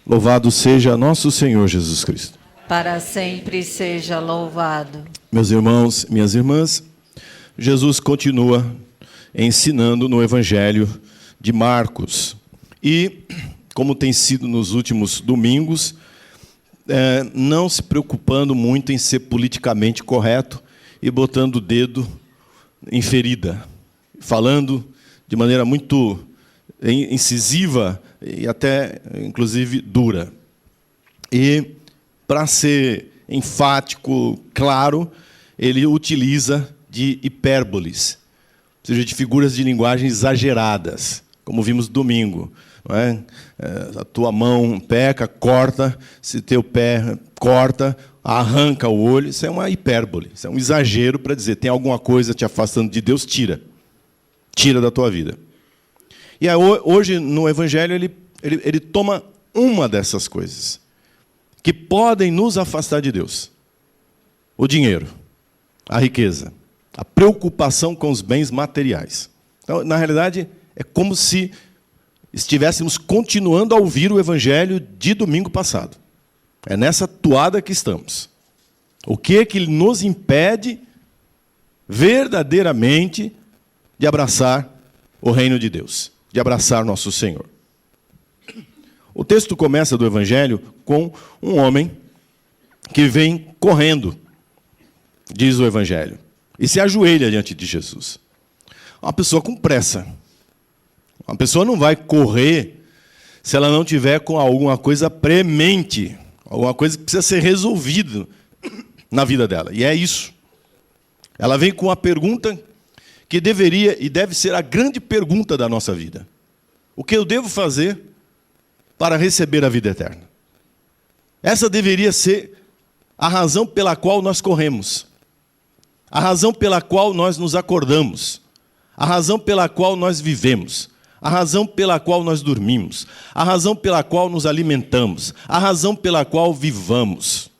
Louvado seja nosso Senhor Jesus Cristo. Para sempre seja louvado. Meus irmãos, minhas irmãs, Jesus continua ensinando no Evangelho de Marcos. E, como tem sido nos últimos domingos, não se preocupando muito em ser politicamente correto e botando o dedo em ferida, falando de maneira muito incisiva e até, inclusive, dura. E, para ser enfático, claro, ele utiliza de hipérboles, ou seja, de figuras de linguagem exageradas, como vimos domingo. Não é? A tua mão peca, corta, se teu pé corta, arranca o olho. Isso é uma hipérbole, isso é um exagero para dizer, tem alguma coisa te afastando de Deus, tira da tua vida. E aí, hoje, no Evangelho, ele toma uma dessas coisas que podem nos afastar de Deus. O dinheiro, a riqueza, a preocupação com os bens materiais. Então, na realidade, é como se estivéssemos continuando a ouvir o Evangelho de domingo passado. É nessa toada que estamos. O que é que nos impede verdadeiramente de abraçar o reino de Deus, de abraçar nosso Senhor? O texto começa do Evangelho com um homem que vem correndo, diz o Evangelho, e se ajoelha diante de Jesus. Uma pessoa com pressa. Uma pessoa não vai correr se ela não tiver com alguma coisa premente, alguma coisa que precisa ser resolvida na vida dela. E é isso. Ela vem com uma pergunta que deveria e deve ser a grande pergunta da nossa vida. O que eu devo fazer para receber a vida eterna? Essa deveria ser a razão pela qual nós corremos, a razão pela qual nós nos acordamos, a razão pela qual nós vivemos, a razão pela qual nós dormimos, a razão pela qual nos alimentamos, a razão pela qual vivamos.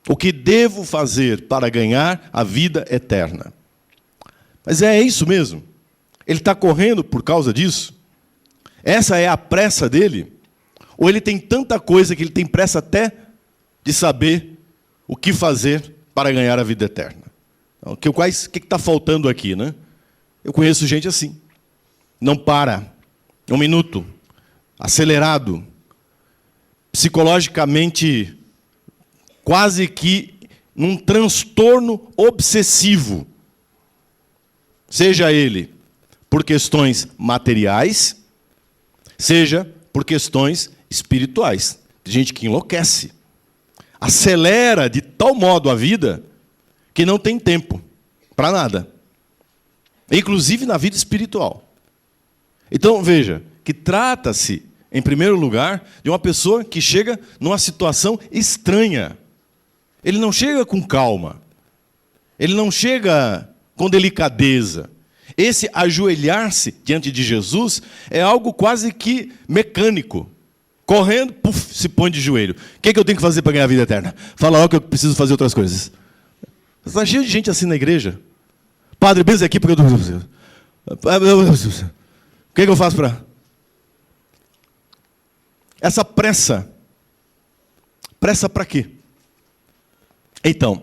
O que devo fazer para ganhar a vida eterna? Mas é isso mesmo? Ele está correndo por causa disso? Essa é a pressa dele? Ou ele tem tanta coisa que ele tem pressa até de saber o que fazer para ganhar a vida eterna? Então, o que está faltando aqui, né? Eu conheço gente assim. Não para. Um minuto. Acelerado. Psicologicamente, quase que num transtorno obsessivo. Seja ele por questões materiais, seja por questões espirituais. Tem gente que enlouquece. Acelera de tal modo a vida que não tem tempo para nada. Inclusive na vida espiritual. Então, veja, que trata-se, em primeiro lugar, de uma pessoa que chega numa situação estranha. Ele não chega com calma. Ele não chega com delicadeza. Esse ajoelhar-se diante de Jesus é algo quase que mecânico. Correndo, puf, se põe de joelho. O que eu tenho que fazer para ganhar a vida eterna? Fala logo que eu preciso fazer outras coisas. Está cheio de gente assim na igreja. Padre, benze aqui porque eu estou... O que eu faço para... Essa pressa. Pressa para quê? Então,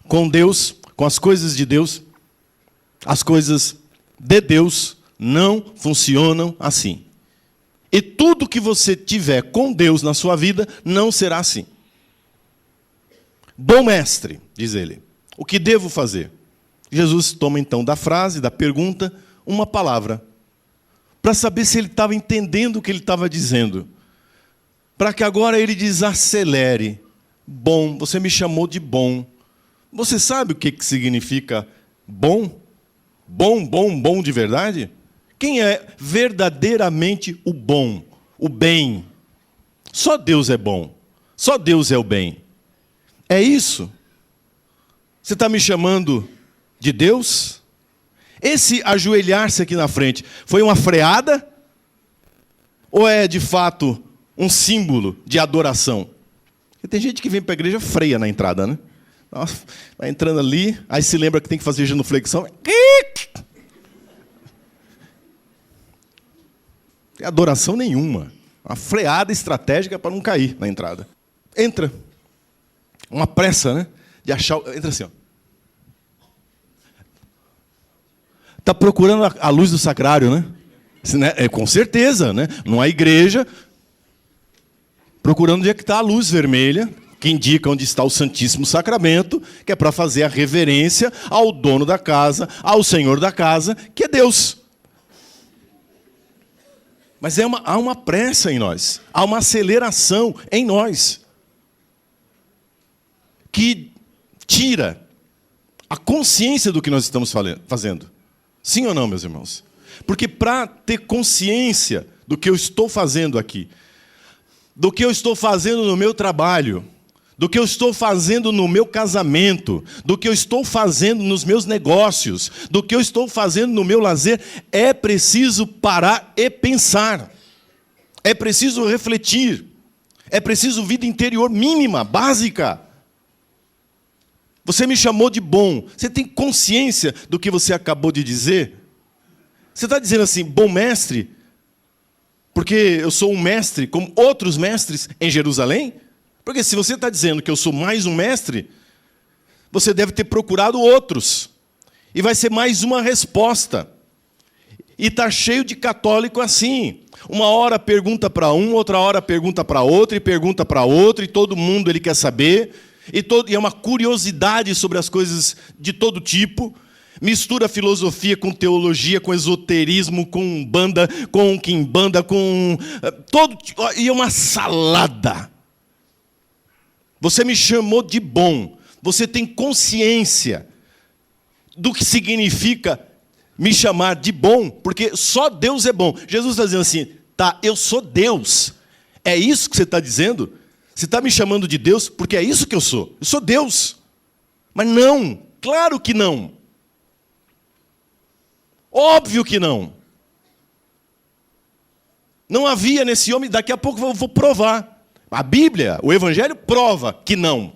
com Deus, com as coisas de Deus, as coisas de Deus não funcionam assim. E tudo que você tiver com Deus na sua vida não será assim. Bom mestre, diz ele, o que devo fazer? Jesus toma então da frase, da pergunta, uma palavra, para saber se ele estava entendendo o que ele estava dizendo. Para que agora ele desacelere. Bom, você me chamou de bom. Você sabe o que significa bom? Bom de verdade? Quem é verdadeiramente o bom, o bem? Só Deus é bom. Só Deus é o bem. É isso? Você está me chamando de Deus? Esse ajoelhar-se aqui na frente foi uma freada? Ou é, de fato, um símbolo de adoração? Porque tem gente que vem para a igreja freia na entrada, né? Nossa, vai entrando ali, aí se lembra que tem que fazer genuflexão. Tem adoração nenhuma. Uma freada estratégica para não cair na entrada. Entra. Uma pressa, né? De achar... Entra assim, ó. Está procurando a luz do sacrário, né? Com certeza, né? Numa igreja, procurando onde é que está a luz vermelha, que indica onde está o Santíssimo Sacramento, que é para fazer a reverência ao dono da casa, ao Senhor da casa, que é Deus. Mas há uma pressa em nós, há uma aceleração em nós, que tira a consciência do que nós estamos fazendo. Sim ou não, meus irmãos? Porque para ter consciência do que eu estou fazendo aqui, do que eu estou fazendo no meu trabalho, do que eu estou fazendo no meu casamento, do que eu estou fazendo nos meus negócios, do que eu estou fazendo no meu lazer, é preciso parar e pensar. É preciso refletir. É preciso vida interior mínima, básica. Você me chamou de bom. Você tem consciência do que você acabou de dizer? Você está dizendo assim, bom mestre, porque eu sou um mestre como outros mestres em Jerusalém? Porque se você está dizendo que eu sou mais um mestre, você deve ter procurado outros. E vai ser mais uma resposta. E está cheio de católico assim. Uma hora pergunta para um, outra hora pergunta para outro, e pergunta para outro, e todo mundo ele quer saber. E é uma curiosidade sobre as coisas de todo tipo. Mistura filosofia com teologia, com esoterismo, com umbanda, com quimbanda, com... E é uma salada. Você me chamou de bom. Você tem consciência do que significa me chamar de bom, porque só Deus é bom. Jesus está dizendo assim, tá, eu sou Deus. É isso que você está dizendo? Você está me chamando de Deus porque é isso que eu sou. Eu sou Deus. Mas não, claro que não. Óbvio que não. Não havia nesse homem, daqui a pouco eu vou provar. A Bíblia, o Evangelho prova que não.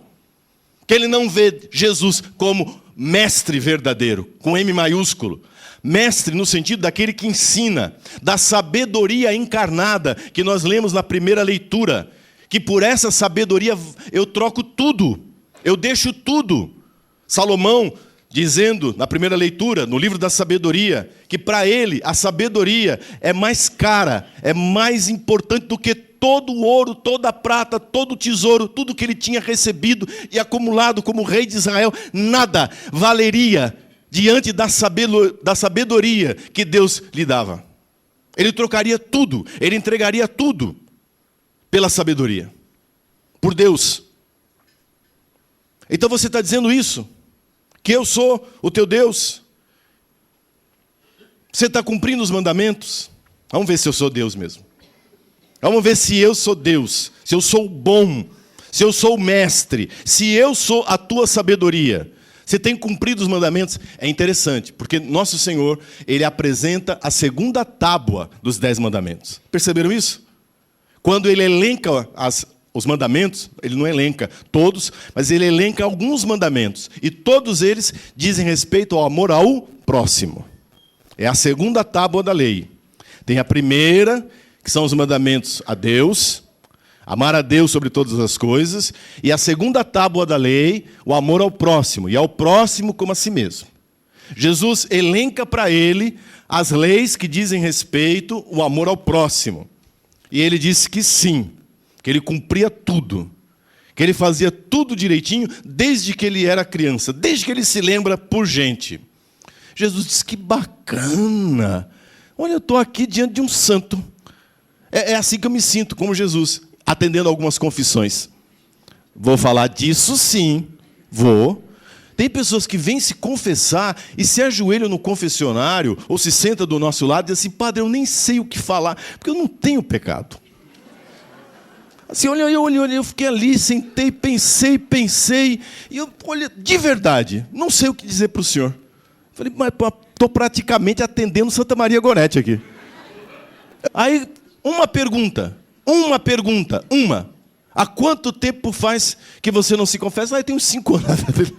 Que ele não vê Jesus como mestre verdadeiro, com M maiúsculo. Mestre no sentido daquele que ensina, da sabedoria encarnada, que nós lemos na primeira leitura. Que por essa sabedoria eu troco tudo, eu deixo tudo. Salomão dizendo na primeira leitura, no livro da sabedoria, que para ele a sabedoria é mais cara, é mais importante do que todo o ouro, toda a prata, todo o tesouro, tudo que ele tinha recebido e acumulado como rei de Israel, nada valeria diante da sabedoria que Deus lhe dava. Ele trocaria tudo, ele entregaria tudo pela sabedoria, por Deus. Então você está dizendo isso? Que eu sou o teu Deus? Você está cumprindo os mandamentos? Vamos ver se eu sou Deus mesmo. Vamos ver se eu sou Deus, se eu sou bom, se eu sou o mestre, se eu sou a tua sabedoria. Você tem cumprido os mandamentos? É interessante, porque nosso Senhor, ele apresenta a segunda tábua dos 10 mandamentos. Perceberam isso? Quando ele elenca os mandamentos, ele não elenca todos, mas ele elenca alguns mandamentos. E todos eles dizem respeito ao amor ao próximo. É a segunda tábua da lei. Tem a primeira, que são os mandamentos a Deus, amar a Deus sobre todas as coisas. E a segunda tábua da lei, o amor ao próximo, e ao próximo como a si mesmo. Jesus elenca para ele as leis que dizem respeito ao amor ao próximo. E ele disse que sim, que ele cumpria tudo, que ele fazia tudo direitinho desde que ele era criança, desde que ele se lembra por gente. Jesus disse, que bacana, olha, eu estou aqui diante de um santo. É assim que eu me sinto, como Jesus, atendendo algumas confissões. Vou falar disso sim, vou. Tem pessoas que vêm se confessar e se ajoelham no confessionário ou se sentam do nosso lado e dizem assim, padre, eu nem sei o que falar, porque eu não tenho pecado. Assim, eu fiquei ali, sentei, pensei, e eu, olha, de verdade, não sei o que dizer para o senhor. Falei, mas estou praticamente atendendo Santa Maria Gorete aqui. Aí, uma pergunta. Há quanto tempo faz que você não se confessa? Eu tenho 5 anos.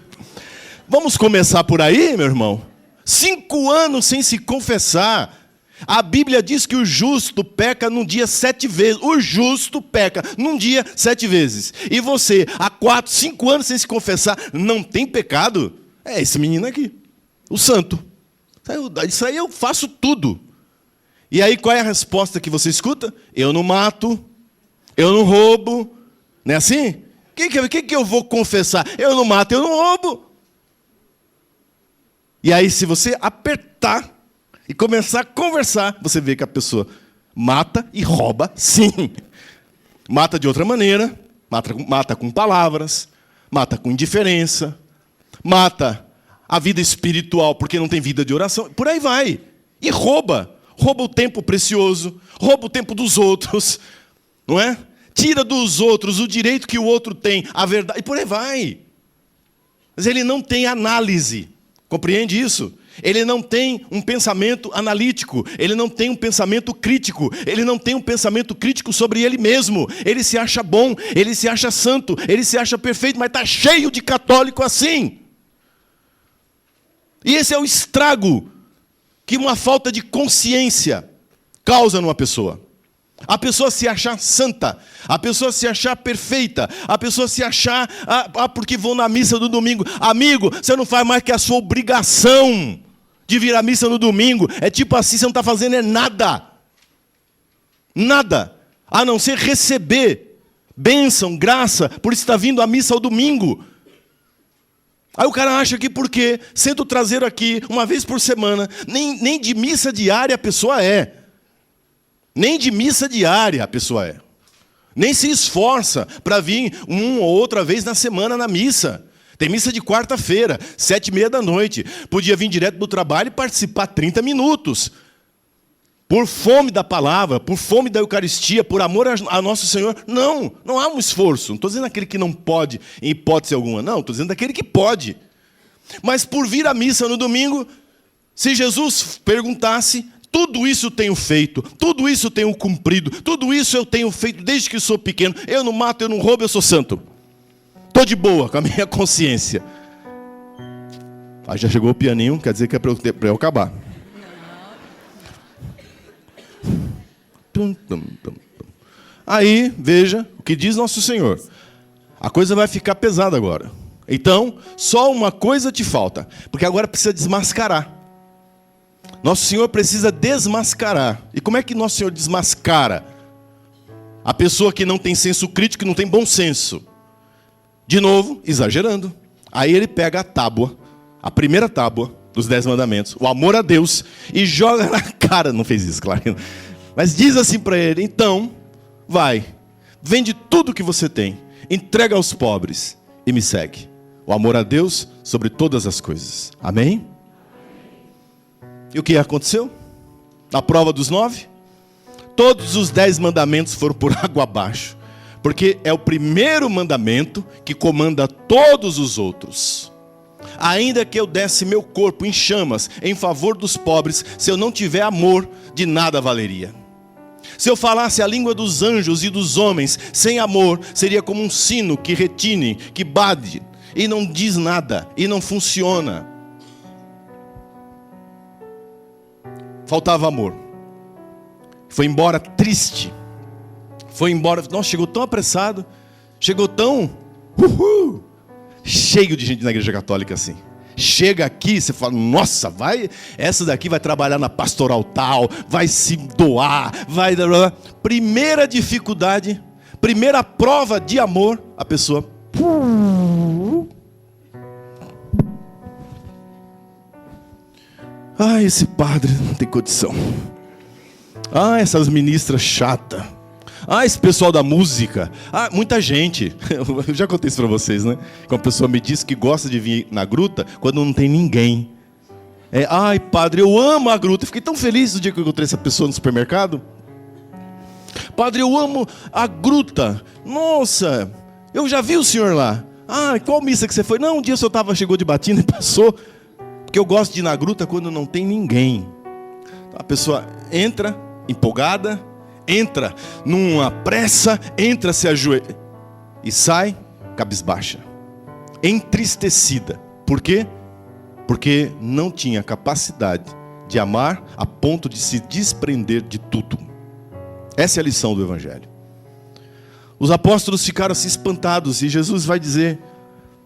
Vamos começar por aí, meu irmão? 5 anos sem se confessar. A Bíblia diz que o justo peca num dia 7 vezes. O justo peca num dia 7 vezes. E você, há 4, 5 anos sem se confessar, não tem pecado? É esse menino aqui, o santo. Isso aí eu faço tudo. E aí qual é a resposta que você escuta? Eu não mato, eu não roubo. Não é assim? O que eu vou confessar? Eu não mato, eu não roubo. E aí se você apertar e começar a conversar, você vê que a pessoa mata e rouba, sim. Mata de outra maneira, mata com palavras, mata com indiferença, mata a vida espiritual porque não tem vida de oração, por aí vai. E rouba o tempo precioso, rouba o tempo dos outros, não é? Tira dos outros o direito que o outro tem, a verdade, e por aí vai. Mas ele não tem análise, compreende isso? Ele não tem um pensamento analítico, ele não tem um pensamento crítico, ele não tem um pensamento crítico sobre ele mesmo. Ele se acha bom, ele se acha santo, ele se acha perfeito, mas está cheio de católico assim. E esse é o estrago que uma falta de consciência causa numa pessoa. A pessoa se achar santa, a pessoa se achar perfeita, a pessoa se achar, porque vou na missa do domingo. Amigo, você não faz mais que a sua obrigação de vir à missa no domingo. É tipo assim, você não está fazendo nada. Nada. A não ser receber bênção, graça, por estar vindo à missa ao domingo. Aí o cara acha que porque sendo o traseiro aqui, uma vez por semana, nem de missa diária a pessoa é. Nem de missa diária a pessoa é. Nem se esforça para vir uma ou outra vez na semana na missa. Tem missa de quarta-feira, 7h30. Podia vir direto do trabalho e participar 30 minutos. Por fome da palavra, por fome da Eucaristia, por amor a nosso Senhor. Não há um esforço. Não estou dizendo aquele que não pode, em hipótese alguma. Não, estou dizendo aquele que pode. Mas por vir à missa no domingo, se Jesus perguntasse, tudo isso eu tenho feito, tudo isso eu tenho cumprido, tudo isso eu tenho feito desde que sou pequeno. Eu não mato, eu não roubo, eu sou santo. Estou de boa com a minha consciência. Aí já chegou o pianinho, quer dizer que é para eu acabar. Aí, veja o que diz nosso Senhor. A coisa vai ficar pesada agora. Então, só uma coisa te falta, porque agora precisa desmascarar. Nosso Senhor precisa desmascarar. E como é que Nosso Senhor desmascara? A pessoa que não tem senso crítico, que não tem bom senso. De novo, exagerando. Aí ele pega a tábua, a primeira tábua dos 10 mandamentos, o amor a Deus, e joga na cara. Não fez isso, claro. Mas diz assim para ele, então, vai, vende tudo que você tem, entrega aos pobres e me segue. O amor a Deus sobre todas as coisas. Amém? E o que aconteceu? Na prova dos 9, todos os 10 mandamentos foram por água abaixo. Porque é o primeiro mandamento que comanda todos os outros. Ainda que eu desse meu corpo em chamas em favor dos pobres, se eu não tiver amor, de nada valeria. Se eu falasse a língua dos anjos e dos homens sem amor, seria como um sino que retine, que bate, e não diz nada, e não funciona. Faltava amor. Foi embora triste. Foi embora, nossa, chegou tão apressado, chegou tão cheio de gente na igreja católica assim. Chega aqui, você fala, nossa, essa daqui vai trabalhar na pastoral tal, vai se doar, vai... Primeira dificuldade, primeira prova de amor, a pessoa... Esse padre não tem condição. Essas ministras chatas. Esse pessoal da música. Muita gente. Eu já contei isso para vocês, né? Que uma pessoa me disse que gosta de vir na gruta quando não tem ninguém. Padre, eu amo a gruta. Eu fiquei tão feliz no dia que eu encontrei essa pessoa no supermercado. Padre, eu amo a gruta. Nossa, eu já vi o senhor lá. Qual missa que você foi? Não, um dia o senhor chegou de batina e passou. Porque eu gosto de ir na gruta quando não tem ninguém. Então, a pessoa entra empolgada, entra numa pressa, entra se ajoelha e sai cabisbaixa, entristecida. Por quê? Porque não tinha capacidade de amar a ponto de se desprender de tudo. Essa é a lição do Evangelho. Os apóstolos ficaram assim espantados e Jesus vai dizer: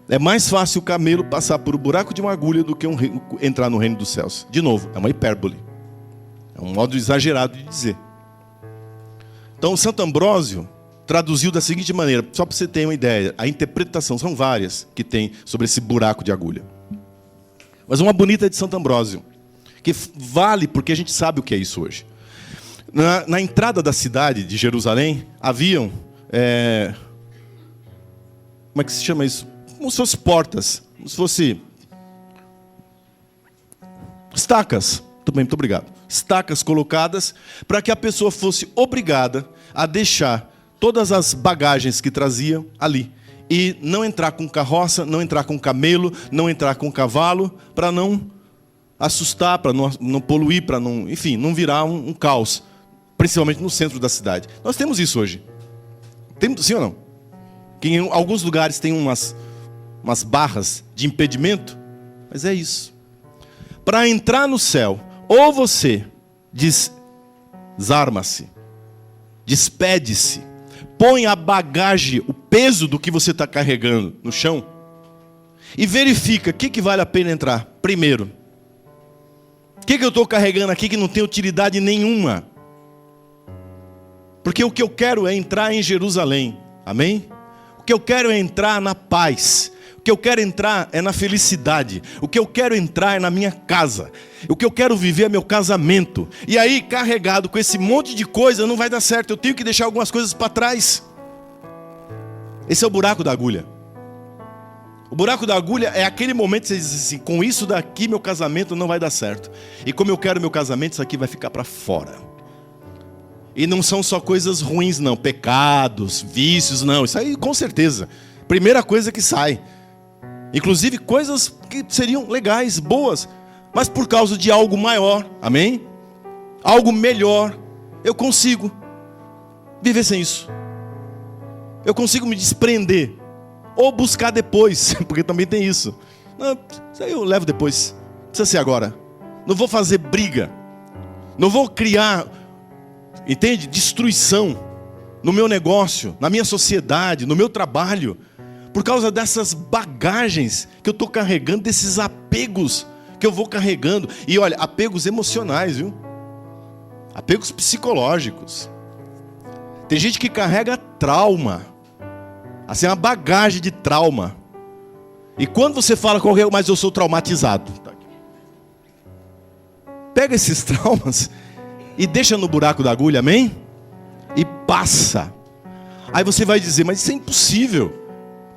é mais fácil o camelo passar por um buraco de uma agulha do que entrar no reino dos céus. De novo, é uma hipérbole. É um modo exagerado de dizer. Então, Santo Ambrósio traduziu da seguinte maneira, só para você ter uma ideia, a interpretação, são várias que tem sobre esse buraco de agulha. Mas uma bonita é de Santo Ambrósio, que vale porque a gente sabe o que é isso hoje. Na entrada da cidade de Jerusalém, haviam... como é que se chama isso? Como se fossem portas, como se fosse estacas. Muito obrigado. Estacas colocadas para que a pessoa fosse obrigada a deixar todas as bagagens que trazia ali. E não entrar com carroça, não entrar com camelo, não entrar com cavalo, para não assustar, para não poluir, para não, enfim, não virar um caos, principalmente no centro da cidade. Nós temos isso hoje. Temos, sim ou não? Que em alguns lugares tem umas barras de impedimento, mas é isso. Para entrar no céu, ou você desarma-se, despede-se, põe a bagagem, o peso do que você está carregando no chão e verifica o que vale a pena entrar. Primeiro, o que eu estou carregando aqui que não tem utilidade nenhuma? Porque o que eu quero é entrar em Jerusalém, amém? O que eu quero é entrar na paz. O que eu quero entrar é na felicidade. O que eu quero entrar é na minha casa. O que eu quero viver é meu casamento. E aí, carregado com esse monte de coisa, não vai dar certo. Eu tenho que deixar algumas coisas para trás. Esse é o buraco da agulha. O buraco da agulha é aquele momento que você diz assim: com isso daqui meu casamento não vai dar certo. E como eu quero meu casamento, isso aqui vai ficar para fora. E não são só coisas ruins não, pecados, vícios, não. Isso aí com certeza. Primeira coisa que sai. Inclusive coisas que seriam legais, boas, mas por causa de algo maior, amém? Algo melhor, eu consigo viver sem isso. Eu consigo me desprender, ou buscar depois, porque também tem isso. Não, isso aí eu levo depois, não precisa ser agora. Não vou fazer briga, não vou criar, entende? Destruição no meu negócio, na minha sociedade, no meu trabalho. Por causa dessas bagagens que eu estou carregando, desses apegos que eu vou carregando. E olha, apegos emocionais, viu? Apegos psicológicos. Tem gente que carrega trauma. Assim, uma bagagem de trauma. E quando você fala com alguém, mas eu sou traumatizado. Pega esses traumas e deixa no buraco da agulha, amém? E passa. Aí você vai dizer, mas isso é impossível.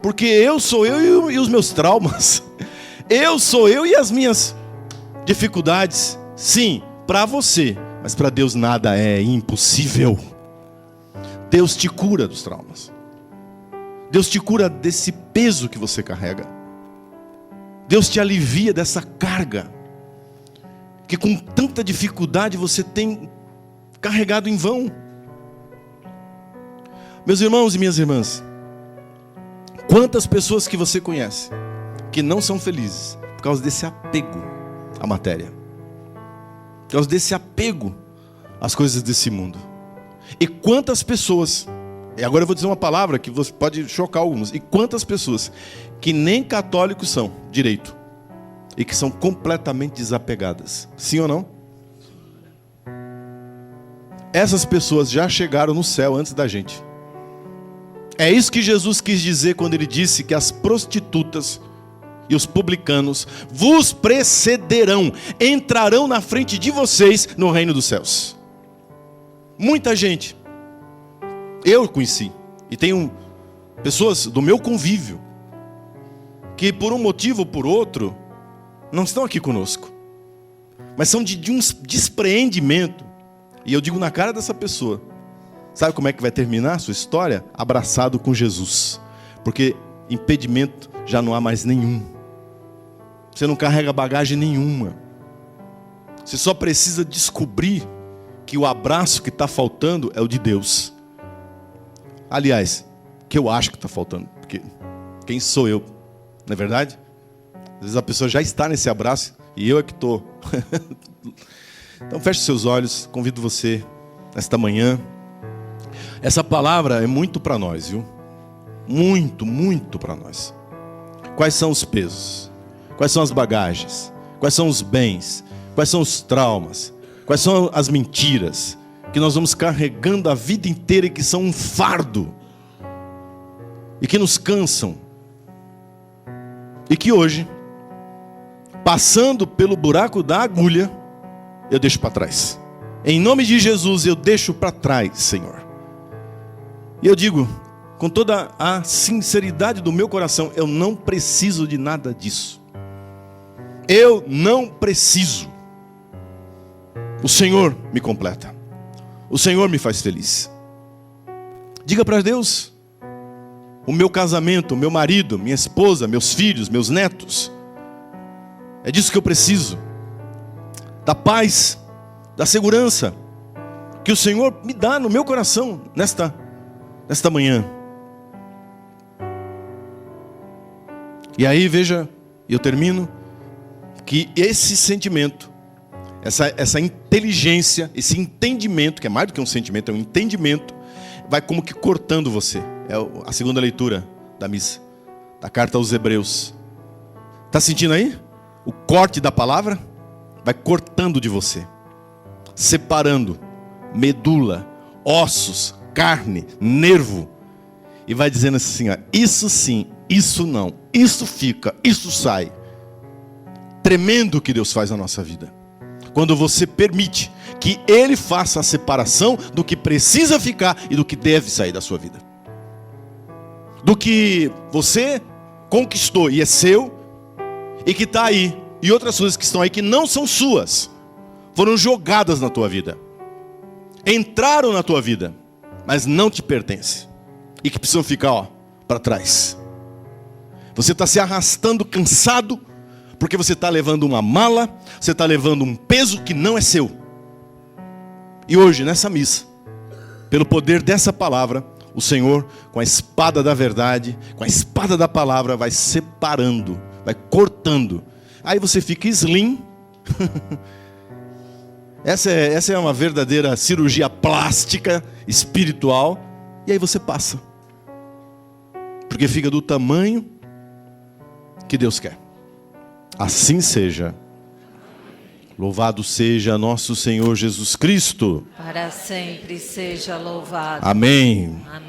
Porque eu sou eu e os meus traumas. Eu sou eu e as minhas dificuldades. Sim, para você. Mas para Deus nada é impossível. Deus te cura dos traumas. Deus te cura desse peso que você carrega. Deus te alivia dessa carga que com tanta dificuldade você tem carregado em vão. Meus irmãos e minhas irmãs, quantas pessoas que você conhece que não são felizes por causa desse apego à matéria, por causa desse apego às coisas desse mundo? E quantas pessoas, e agora eu vou dizer uma palavra que você pode chocar alguns, e quantas pessoas que nem católicos são direito e que são completamente desapegadas, sim ou não? Essas pessoas já chegaram no céu antes da gente. É isso que Jesus quis dizer quando ele disse que as prostitutas e os publicanos vos precederão, entrarão na frente de vocês no reino dos céus. Muita gente, eu conheci, e tenho pessoas do meu convívio, que por um motivo ou por outro, não estão aqui conosco, mas são de um despreendimento, e eu digo na cara dessa pessoa, sabe como é que vai terminar a sua história? Abraçado com Jesus. Porque impedimento já não há mais nenhum. Você não carrega bagagem nenhuma. Você só precisa descobrir que o abraço que está faltando é o de Deus. Aliás, que eu acho que está faltando. Porque quem sou eu? Não é verdade? Às vezes a pessoa já está nesse abraço e eu é que estou Então feche seus olhos, convido você nesta manhã. Essa palavra é muito para nós, viu? Muito, muito para nós. Quais são os pesos? Quais são as bagagens? Quais são os bens? Quais são os traumas? Quais são as mentiras que nós vamos carregando a vida inteira e que são um fardo e que nos cansam e que hoje, passando pelo buraco da agulha, eu deixo para trás. Em nome de Jesus eu deixo para trás, Senhor. E eu digo com toda a sinceridade do meu coração, eu não preciso de nada disso. Eu não preciso. O Senhor me completa. O Senhor me faz feliz. Diga para Deus: o meu casamento, o meu marido, minha esposa, meus filhos, meus netos, é disso que eu preciso. Da paz, da segurança que o Senhor me dá no meu coração nesta manhã. E aí veja, eu termino, que esse sentimento, essa inteligência, esse entendimento, que é mais do que um sentimento, é um entendimento, vai como que cortando você. É a segunda leitura da missa, da carta aos Hebreus. Está sentindo aí? O corte da palavra vai cortando de você, separando medula, ossos, carne, nervo, e vai dizendo assim, ó, isso sim, isso não, isso fica, isso sai. Tremendo o que Deus faz na nossa vida, quando você permite que Ele faça a separação do que precisa ficar e do que deve sair da sua vida, do que você conquistou e é seu, e que está aí, e outras coisas que estão aí que não são suas, foram jogadas na tua vida, entraram na tua vida, mas não te pertencem, e que precisam ficar para trás. Você está se arrastando cansado, porque você está levando uma mala, você está levando um peso que não é seu. E hoje, nessa missa, pelo poder dessa palavra, o Senhor, com a espada da verdade, com a espada da palavra, vai separando, vai cortando. Aí você fica slim. Essa é uma verdadeira cirurgia plástica, espiritual. E aí você passa, porque fica do tamanho que Deus quer. Assim seja. Louvado seja nosso Senhor Jesus Cristo. Para sempre seja louvado. Amém. Amém.